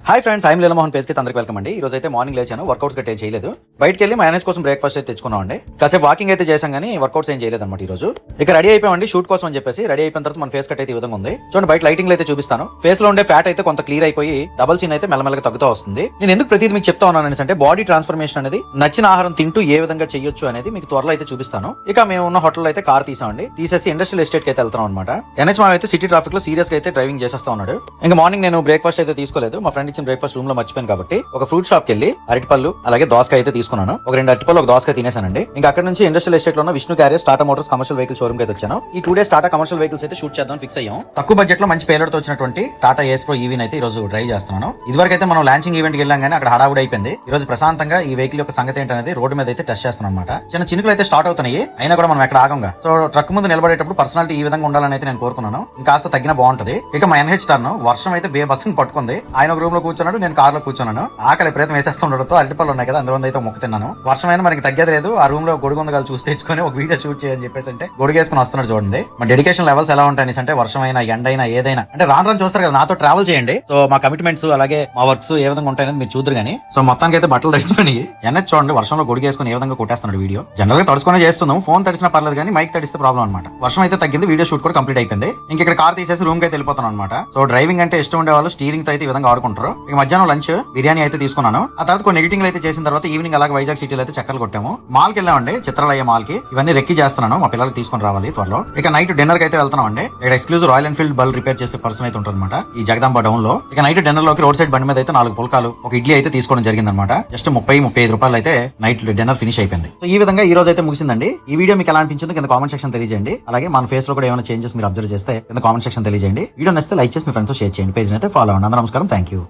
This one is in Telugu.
Hi friends, I'm Leelamohan page కి అందరికి వెల్కమ్ అండి. ఈ రోజు అయితే మార్నింగ్ లేచాను, వర్కౌట్స్ గట్టే చేయలేదు. బయటకి వెళ్ళి మేనేజ్ కోసం బ్రేక్ఫాస్ట్ అయితే తెచ్చుకున్నాం అండి. కాసేపు వాకింగ్ అయితే చేసాం కానీ వర్కౌట్స్ ఏం చేయలేదు అనమాట. ఈ రోజు ఇక రెడీ అయిపోయామండి షూట్ కోసం అని చెప్పేసి. రెడీ అయిపోయిన తర్వాత మన ఫేస్ కట్ అయితే ఈ విధంగా ఉంది. చూడండి, బయట లైటింగ్ అయితే చూపిస్తాను. ఫేస్ లో ఉండే ఫ్యాట్ అయితే కొంత క్లియర్ అయిపోయి డబల్ చిన్ అయితే మెల్లమెల్లగా తగ్గుతూ వస్తుంది. నేను ఎందుకు ప్రతిదీ మీకు చెప్తా ఉన్నాను అంటే బాడీ ట్రాన్స్ఫర్మేషన్ అనేది నచ్చిన ఆహారం తింటూ ఏ విధంగా చేయొచ్చు అనేది మీకు త్వరలో అయితే చూపిస్తాను. ఇక మేము ఉన్న హోటల్ అయితే కార్ తీసామండి. తీసేసి ఇండస్ట్రియల్ ఎస్టేట్ కి అయితే వెళ్తాం అనమాట. ఎన్హెచ్ మావ అయితే సిటీ ట్రాఫిక్ లో సీరియస్ గా అయితే డ్రైవింగ్ చేసేస్తా ఉన్నాడు. ఇంకా మార్నింగ్ నేను బ్రేక్ఫాస్ట్ అయితే తీసుకోలేదు. మా ఫ్రెండ్ ఇచ్చిన బ్రేక్ఫాస్ట్ రూమ్ లో మర్చిపోయాను కాబట్టి ఒక ఫ్రూట్ షాప్ కి వెళ్ళి అరటిపళ్ళు అలాగే దోసకాయ అయితే తీసుకున్నాను. ఒక 2 అరటిపళ్ళు ఒక దోసకాయ తినేసానండి. ఇంకా అక్కడ నుంచి ఇండస్ట్రియల్ ఎస్టేట్ లో ఉన్న Vishnu carriers Tata Motors commercial vehicle showroom అయితే వచ్చాను. ఈ 2 డేస్ టాటా కమర్షియల్ వెహికల్స్ అయితే షూట్ చేద్దాం ఫిక్స్ అయ్యాం. తక్కువ బడ్జెట్ లో మంచి పేలర్ తో వచ్చినటువంటి టాటా ఏస్ ప్రో ఈవీ అయితే ఈ రోజు డ్రైవ్ చేస్తున్నాను. ఇదివరకు అయితే మనం లాంచింగ్ ఈవెంట్ కి వెళ్ళాం కానీ అక్కడ హడావుడి అయిపోయింది. ఈ రోజు ప్రశాంతంగా ఈ వెహికల్ యొక్క సంగతి ఏంటనేది రోడ్డు మీద అయితే టెస్ట్ చేస్తున్నాం అనమాట. చిన్న చినుకులు అయితే స్టార్ట్ అవుతున్నాయి, అయినా కూడా మనం ఎక్కడ ఆగంగా. సో ట్రక్ ముందు నిలబడేటప్పుడు పర్సనాలిటీ ఈ విధంగా ఉండాలని అయితే నేను కోరుకున్నాను. ఇంకాస్త తగ్గిన బాగుంటది. ఇక మా ఎన్హెచ్ టర్న్ వర్షం అయితే బస్సును పట్టుకుంది. ఆయన ఒక రూమ్ లో కూర్చున్నాడు, నేను కార్ లో కూర్చున్నాను. ఆకలి ప్రయత్నం వేసేస్తుండడంతో అరటిపళ్ళు ఉన్నాయి కదా, అందులో అయితే మొక్క తిన్నాను. వర్షమైనా మనకి తగ్గేది లేదు. ఆ రూమ్ లో గొడుగు ఉంది కదా, చూసి తెచ్చుకొని ఒక వీడియో షూట్ చేయని చెప్పేసి అంటే గొడుగేసుకుని వస్తున్నాడు. చూడండి మా డెడికేషన్ లెవెల్స్ ఎలా ఉంటాయి అంటే వర్షమైనా ఎండైనా ఏదైనా అంటే రాను చూస్తారు కదా, నాతో ట్రావెల్ చేయండి. సో మా కమిట్మెంట్స్ అలాగే మా వర్క్స్ ఏ విధంగా ఉంటాయనేది మీరు చూద్దరు గానీ. సో మొత్తానికి అయితే బట్టలు తడిచిపోయి ఎన్హెచ్ చూడండి వర్షంలో గొడుగేసుకుని ఏ విధంగా కొట్టేస్తున్నాడు. వీడియో జనరల్ గా తడుచుకునే చేస్తున్నాం, ఫోన్ తడిసినా పర్లేదు కానీ మైక్ తడిస్తే ప్రాబ్లం అనమాట. వర్షం అయితే తగ్గింది, వీడియో షూట్ కూడా కంప్లీట్ అయిపోయింది. ఇంక ఇక్కడ కార్ తీసేసి రూమ్ కి అయితే వెళ్ళిపోతాను అనమాట. సో డ్రైవింగ్ అంటే ఇష్టం ఉండే వాళ్ళు స్టీరింగ్ తో అయితే ఈ విధంగా ఆడుకుంటారు. ఇక మధ్యాహ్నం లంచ్ బిర్యానీ అయితే తీసుకున్నాను. ఆ తర్వాత కొన్ని ఎడిటింగ్ అయితే చేసిన తర్వాత ఈవినింగ్ అలాగే వైజాగ్ సిటీలో అయితే చక్కలు కొట్టాము. మాల్ కి వెళ్ళామండి, చిత్రాలయ్య మాల్ కి. ఇవన్నీ రెక్కి చేస్తున్నాను, మా పిల్లలకి తీసుకొని రావాలి త్వరలో. ఇక నైట్ డిన్నర్ కి అయితే వెళ్తున్నాం అండి. ఇక్కడ ఎక్స్క్లూజివ్ రాయల్ ఎన్ఫీల్డ్ బల్ రిపేర్ చేసే పర్సన్ అయితే ఉంటారు అనమాట ఈ జగదాంబ డౌన్ లో. ఇక నైట్ డిన్నర్ లోకి రోడ్ సైడ్ బండి మీద అయితే 4 పుల్కాలు ఒక ఇడ్లీ అయితే తీసుకోవడం జరిగింది అనమాట. జస్ట్ 30-35 రూపాయలు అయితే నైట్ డిన్నర్ ఫినిష్ అయిపోయింది. సో ఈ విధంగా ఈ రోజు అయితే ముగిసిందండి. ఈ వీడియో మీకు ఎలా అనిపించింది కింద కామెంట్ సెక్షన్ తెలియజేయండి. అలాగే మన ఫేస్ లో కూడా ఏమైనా చేంజెస్ మీరు అబ్జర్వ్ చేస్తే కింద కామెంట్ సెక్షన్ తెలియజేయండి. వీడియో నచ్చితే లైక్ చేసి మీ ఫ్రెండ్స్ తో షేర్ చేయండి. పేజ్ అయితే ఫాలో అవ్వండి. అందరూ నమస్కారం, థ్యాంక్ యూ.